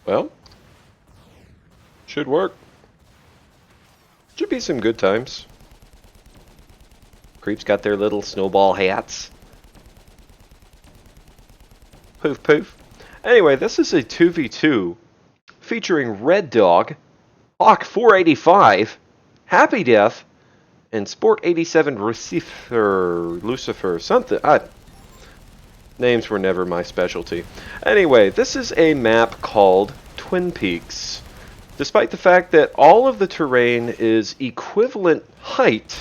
Well, should work. Should be some good times. Creeps got their little snowball hats. Poof poof. Anyway, this is a 2v2 featuring R3DDOG, HAWK485, HAPPYDEATH, and SPORT87RECIFE or Lucifer, something. Names were never my specialty. Anyway, this is a map called Twin Peaks. Despite the fact that all of the terrain is equivalent height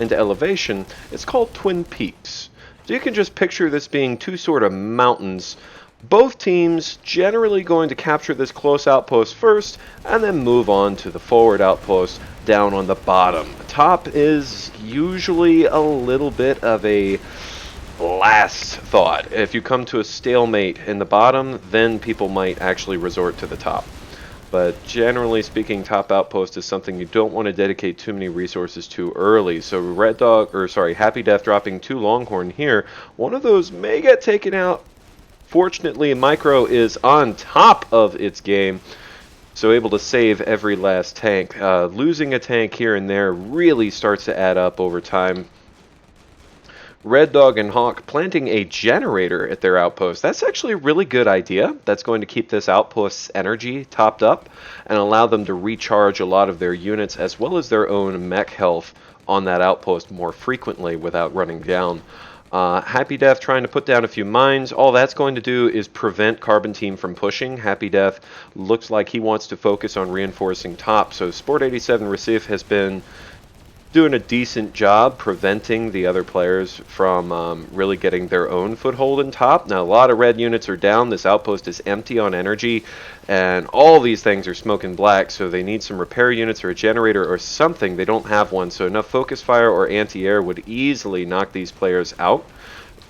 and elevation, it's called Twin Peaks. So you can just picture this being two sort of mountains. Both teams generally going to capture this close outpost first and then move on to the forward outpost down on the bottom. The top is usually a little bit of a last thought. If you come to a stalemate in the bottom, then people might actually resort to the top. But generally speaking, top outpost is something you don't want to dedicate too many resources to early. So HAPPYDEATH dropping 2 Longhorn here. One of those may get taken out. Fortunately, Micro is on top of its game, so able to save every last tank. Losing a tank here and there really starts to add up over time. R3DDOG and Hawk planting a generator at their outpost. That's actually a really good idea. That's going to keep this outpost's energy topped up and allow them to recharge a lot of their units as well as their own mech health on that outpost more frequently without running down. HAPPYDEATH trying to put down a few mines. All that's going to do is prevent Carbon Team from pushing. HAPPYDEATH looks like he wants to focus on reinforcing top. So SPORT87RECIFE has been doing a decent job preventing the other players from really getting their own foothold in top. Now, a lot of red units are down. This outpost is empty on energy, and all these things are smoking black, so they need some repair units or a generator or something. They don't have one, so enough focus fire or anti-air would easily knock these players out.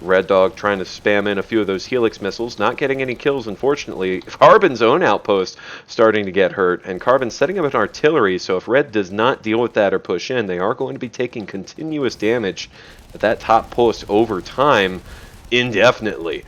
R3DDOG trying to spam in a few of those Helix missiles, not getting any kills, unfortunately. Carbon's own outpost starting to get hurt, and Carbon setting up an artillery, so if Red does not deal with that or push in, they are going to be taking continuous damage at that top post over time, indefinitely.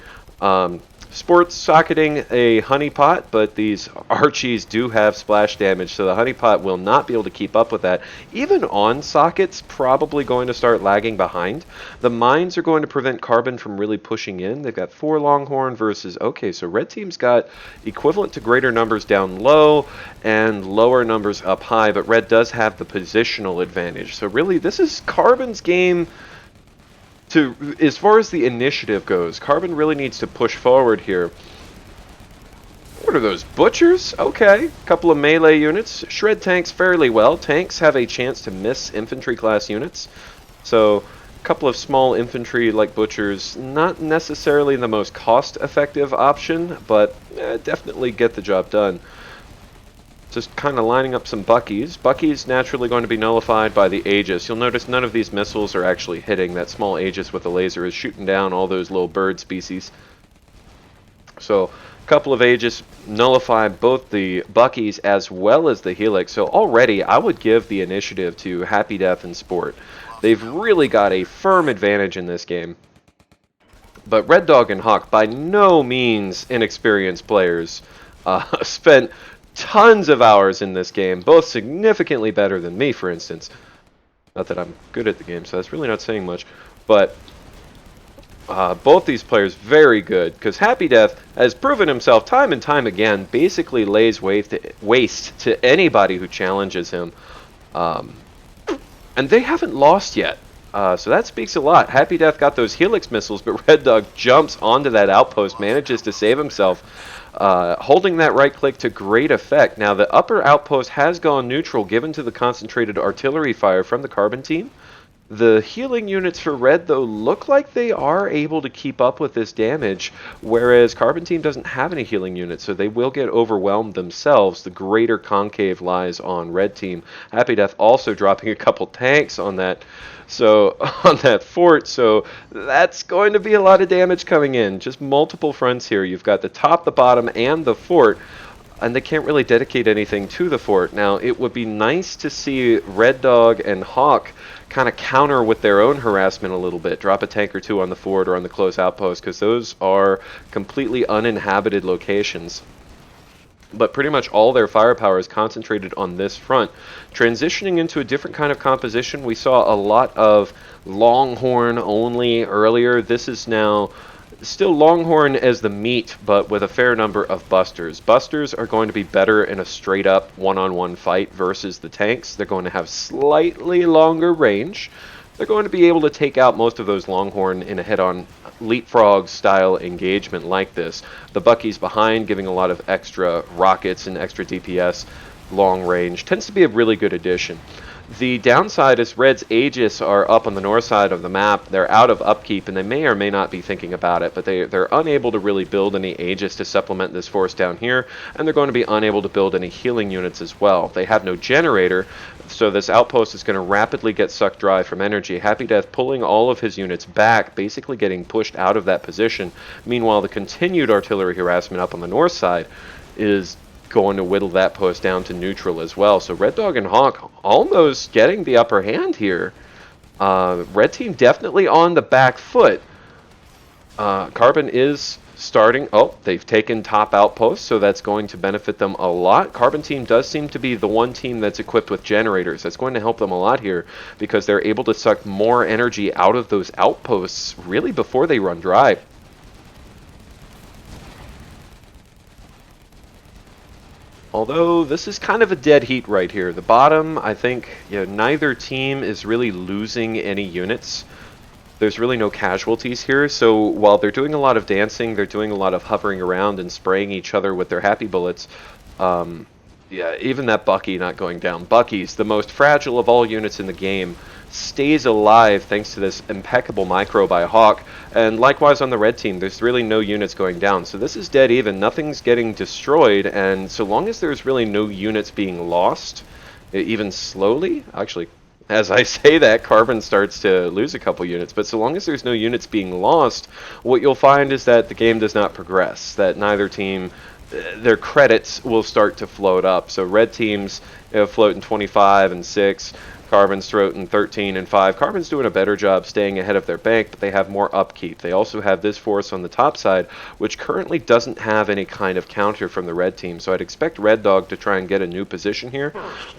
Sports socketing a honeypot, but these Archies do have splash damage, so the honeypot will not be able to keep up with that. Even on sockets, probably going to start lagging behind. The mines are going to prevent Carbon from really pushing in. They've got 4 Longhorn versus, okay, so red team's got equivalent to greater numbers down low and lower numbers up high, but red does have the positional advantage. So really, this is Carbon's game. As far as the initiative goes, Carbon really needs to push forward here. What are those, butchers? Okay, couple of melee units. Shred tanks fairly well. Tanks have a chance to miss infantry class units. So, a couple of small infantry like butchers, not necessarily the most cost-effective option, but definitely get the job done. Just kind of lining up some Buckies. Buckies naturally going to be nullified by the Aegis. You'll notice none of these missiles are actually hitting. That small Aegis with the laser is shooting down all those little bird species. So, a couple of Aegis nullify both the Buckies as well as the Helix. So already, I would give the initiative to HAPPYDEATH and Sport. They've really got a firm advantage in this game. But R3DDOG and Hawk, by no means inexperienced players, spent tons of hours in this game, both significantly better than me, for instance. Not that I'm good at the game, so that's really not saying much. But both these players very good, because HAPPYDEATH has proven himself time and time again, basically lays waste to anybody who challenges him. And they haven't lost yet. So that speaks a lot. HAPPYDEATH got those Helix missiles, but R3DDOG jumps onto that outpost, manages to save himself. Holding that right click to great effect. Now the upper outpost has gone neutral given to the concentrated artillery fire from the Carbon team. The healing units for red, though, look like they are able to keep up with this damage, whereas Carbon team doesn't have any healing units, so they will get overwhelmed themselves. The greater concave lies on red team. HAPPYDEATH also dropping a couple tanks on that. So, on that fort, so that's going to be a lot of damage coming in. Just multiple fronts here. You've got the top, the bottom, and the fort, and they can't really dedicate anything to the fort. Now, it would be nice to see R3DDOG and Hawk kind of counter with their own harassment a little bit. Drop a tank or two on the fort or on the close outpost, because those are completely uninhabited locations. but pretty much all their firepower is concentrated on this front. Transitioning into a different kind of composition, we saw a lot of Longhorn only earlier. This is now still Longhorn as the meat, but with a fair number of Busters. Busters are going to be better in a straight-up one-on-one fight versus the tanks. They're going to have slightly longer range. They're going to be able to take out most of those Longhorn in a head-on leapfrog style engagement like this. The Bucky's behind, giving a lot of extra rockets and extra DPS long range. Tends to be a really good addition. The downside is Red's Aegis are up on the north side of the map. They're out of upkeep, and they may or may not be thinking about it, but they're unable to really build any Aegis to supplement this force down here, and they're going to be unable to build any healing units as well. They have no generator, so this outpost is going to rapidly get sucked dry from energy. HAPPYDEATH pulling all of his units back, basically getting pushed out of that position. Meanwhile, the continued artillery harassment up on the north side is going to whittle that post down to neutral as well. So Red Dog and Hawk almost getting the upper hand here. Red team definitely on the back foot. Carbon is starting. Oh, they've taken top outposts, so that's going to benefit them a lot. Carbon team does seem to be the one team that's equipped with generators. That's going to help them a lot here because they're able to suck more energy out of those outposts really before they run dry. Although this is kind of a dead heat right here. The bottom, I think, neither team is really losing any units. There's really no casualties here, so while they're doing a lot of dancing, they're doing a lot of hovering around and spraying each other with their happy bullets. Yeah, even that Bucky not going down. Bucky's the most fragile of all units in the game, stays alive thanks to this impeccable micro by Hawk, and likewise on the red team, there's really no units going down. So this is dead even, nothing's getting destroyed, and so long as there's really no units being lost, even slowly, actually, as I say that, Carbon starts to lose a couple units, but so long as there's no units being lost, what you'll find is that the game does not progress, that neither team, their credits will start to float up. So red teams float in 25 and 6, Carbon's floating 13 and 5. Carbon's doing a better job staying ahead of their bank, but they have more upkeep. They also have this force on the top side, which currently doesn't have any kind of counter from the red team. So I'd expect Red Dog to try and get a new position here.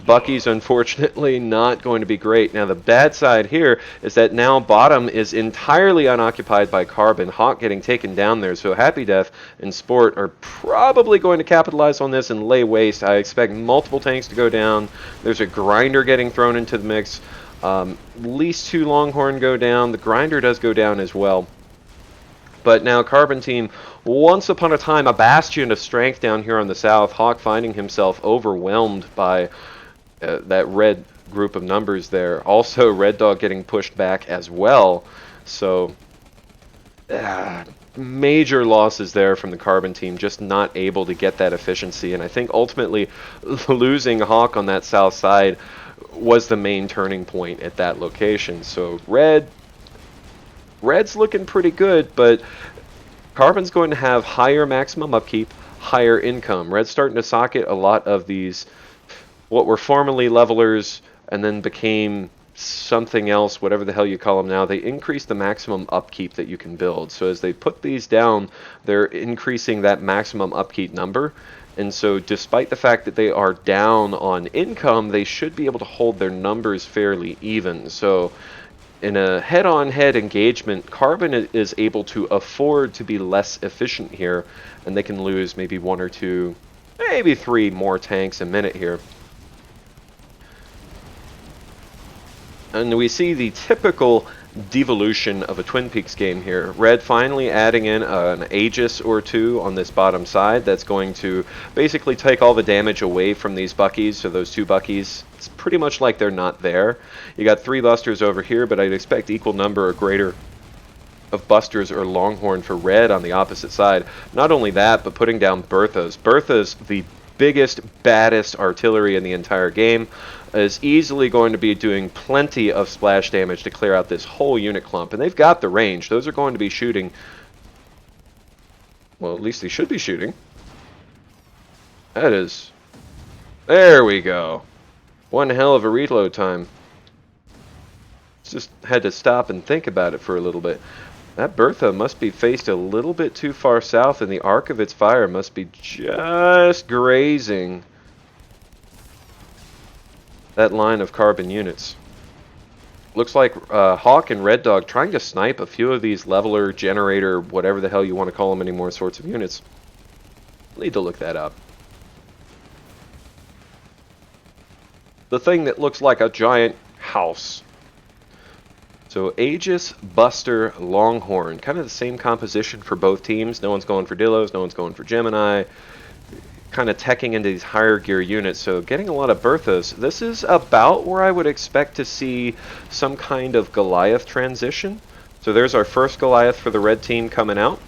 Bucky's unfortunately not going to be great. Now the bad side here is that now bottom is entirely unoccupied by Carbon. Hawk getting taken down there, so HAPPYDEATH and Sport are probably going to capitalize on this and lay waste. I expect multiple tanks to go down. There's a grinder getting thrown into the mix. At least 2 Longhorn go down. The grinder does go down as well. But now Carbon team, once upon a time, a bastion of strength down here on the south. Hawk finding himself overwhelmed by that red group of numbers there. Also, Red Dog getting pushed back as well. So, major losses there from the Carbon team, just not able to get that efficiency. And I think ultimately losing Hawk on that south side was the main turning point at that location. So Red's looking pretty good, but Carbon's going to have higher maximum upkeep, higher income. Red's starting to socket a lot of these, what were formerly levelers and then became something else, whatever the hell you call them now. They increase the maximum upkeep that you can build. So as they put these down, they're increasing that maximum upkeep number. And so despite the fact that they are down on income, they should be able to hold their numbers fairly even. So in a head-on-head engagement, Carbon is able to afford to be less efficient here, and they can lose maybe 1 or 2, maybe 3 more tanks a minute here. And we see the typical devolution of a Twin Peaks game here. Red finally adding in an Aegis or 2 on this bottom side. That's going to basically take all the damage away from these Buckies. So those 2 Buckies, it's pretty much like they're not there. You got 3 Busters over here, but I'd expect equal number or greater of Busters or Longhorn for Red on the opposite side. Not only that, but putting down Berthas. Berthas, the biggest, baddest artillery in the entire game, is easily going to be doing plenty of splash damage to clear out this whole unit clump. And they've got the range. Those are going to be shooting. Well, at least they should be shooting. That is... There we go. One hell of a reload time. Just had to stop and think about it for a little bit. That Bertha must be faced a little bit too far south, and the arc of its fire must be just grazing that line of carbon units. Looks like Hawk and Red Dog trying to snipe a few of these leveler, generator, whatever the hell you want to call them anymore, sorts of units. Need to look that up. The thing that looks like a giant house. So Aegis, Buster, Longhorn, kind of the same composition for both teams. No one's going for Dillos, no one's going for Gemini. Kind of teching into these higher gear units, so getting a lot of Berthas. This is about where I would expect to see some kind of Goliath transition. So there's our first Goliath for the red team coming out.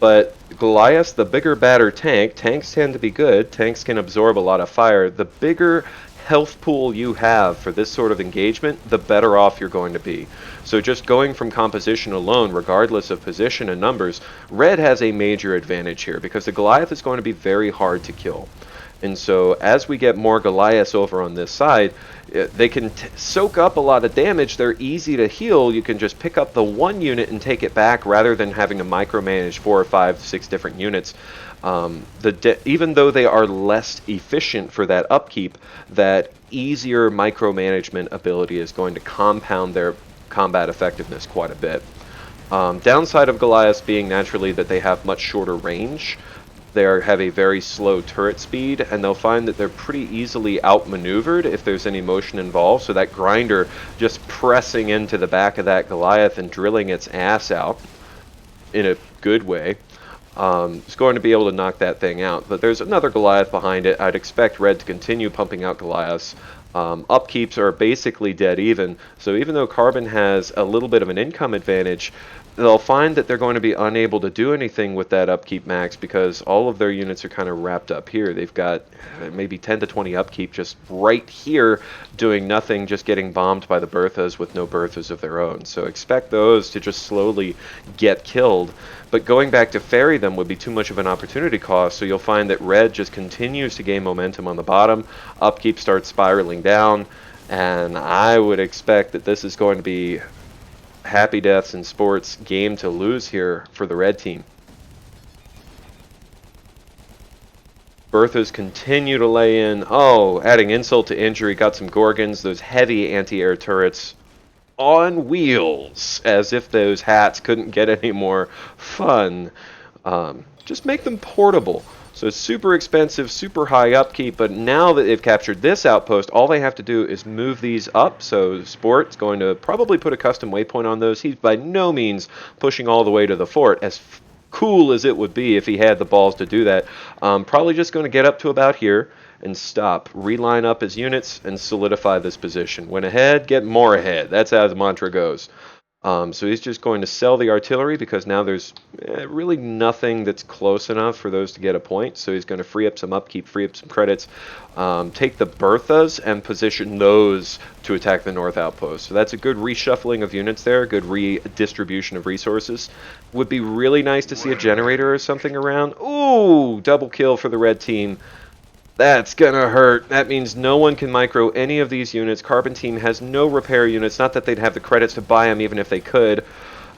But Goliath, the bigger, badder tank. Tanks tend to be good. Tanks can absorb a lot of fire. The bigger health pool you have for this sort of engagement, the better off you're going to be. So just going from composition alone, regardless of position and numbers, red has a major advantage here because the Goliath is going to be very hard to kill. And so as we get more Goliaths over on this side, they can soak up a lot of damage. They're easy to heal. You can just pick up the one unit and take it back rather than having to micromanage 4 or 5, 6 different units. Even though they are less efficient for that upkeep, that easier micromanagement ability is going to compound their combat effectiveness quite a bit. Downside of Goliaths being naturally that they have much shorter range. They have a very slow turret speed, and they'll find that they're pretty easily outmaneuvered if there's any motion involved. So that grinder just pressing into the back of that Goliath and drilling its ass out in a good way is going to be able to knock that thing out. But there's another Goliath behind it. I'd expect red to continue pumping out Goliaths. Upkeeps are basically dead even. So even though Carbon has a little bit of an income advantage, they'll find that they're going to be unable to do anything with that upkeep max because all of their units are kind of wrapped up here. They've got maybe 10 to 20 upkeep just right here doing nothing, just getting bombed by the Berthas with no Berthas of their own. So expect those to just slowly get killed. But going back to ferry them would be too much of an opportunity cost, so you'll find that red just continues to gain momentum on the bottom. Upkeep starts spiraling down, and I would expect that this is going to be Happy Deaths and Sports game to lose here for the red team. Berthas continue to lay in. Oh, adding insult to injury, got some Gorgons, those heavy anti-air turrets on wheels, as if those hats couldn't get any more fun. Just make them portable. So it's super expensive, super high upkeep, but now that they've captured this outpost, all they have to do is move these up. So Sport's going to probably put a custom waypoint on those. He's by no means pushing all the way to the fort, as cool as it would be if he had the balls to do that. Probably just going to get up to about here and stop, reline up his units, and solidify this position. When ahead, get more ahead. That's how the mantra goes. So he's just going to sell the artillery because now there's really nothing that's close enough for those to get a point. So he's going to free up some upkeep, free up some credits, take the Berthas and position those to attack the north outpost. So that's a good reshuffling of units there, good redistribution of resources. Would be really nice to see a generator or something around. Ooh, double kill for the red team. That's gonna hurt. That means no one can micro any of these units. Carbon Team has no repair units. Not that they'd have the credits to buy them even if they could.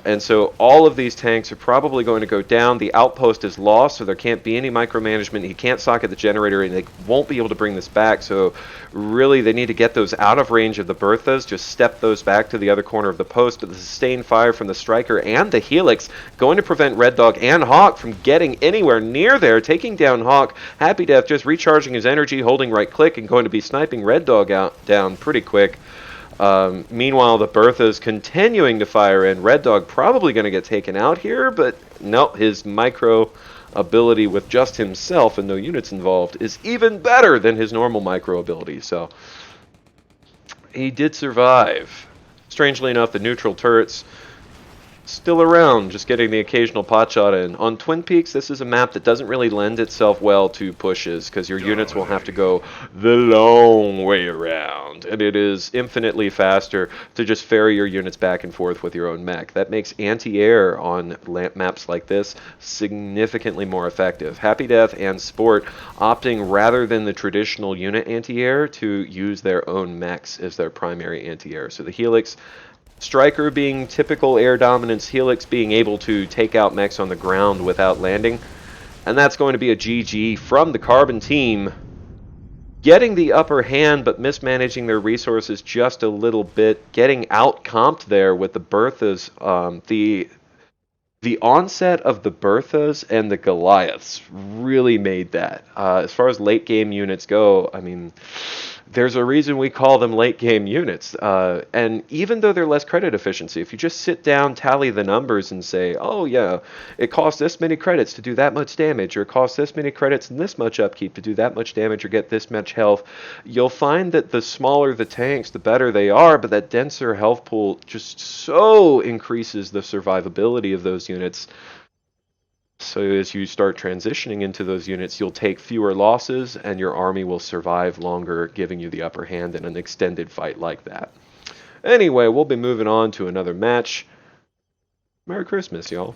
And so all of these tanks are probably going to go down. The outpost is lost, so there can't be any micromanagement. He can't socket the generator, and they won't be able to bring this back. So really, they need to get those out of range of the Berthas, just step those back to the other corner of the post. But the sustained fire from the Striker and the Helix going to prevent Red Dog and Hawk from getting anywhere near there, taking down Hawk. Happy Death just recharging his energy, holding right click, and going to be sniping Red Dog down pretty quick. Meanwhile, the Bertha's continuing to fire in. Red Dog probably going to get taken out here, but no, his micro ability with just himself and no units involved is even better than his normal micro ability. So he did survive. Strangely enough, the neutral turrets still around, just getting the occasional pot shot in. On Twin Peaks, this is a map that doesn't really lend itself well to pushes because your units will have to go the long way around, and it is infinitely faster to just ferry your units back and forth with your own mech. That makes anti-air on maps like this significantly more effective. Happy Death and Sport opting rather than the traditional unit anti-air to use their own mechs as their primary anti-air. So the Helix Striker being typical air dominance, Helix being able to take out mechs on the ground without landing. And that's going to be a GG from the Carbon team, getting the upper hand but mismanaging their resources just a little bit, getting out-comped there with the Berthas. The onset of the Berthas and the Goliaths really made that. As far as late game units go, I mean, there's a reason we call them late game units. And even though they're less credit efficiency, if you just sit down, tally the numbers and say, oh yeah, it costs this many credits to do that much damage, or it costs this many credits and this much upkeep to do that much damage or get this much health, you'll find that the smaller the tanks, the better they are, but that denser health pool just so increases the survivability of those units. So as you start transitioning into those units, you'll take fewer losses and your army will survive longer, giving you the upper hand in an extended fight like that. Anyway, we'll be moving on to another match. Merry Christmas, y'all.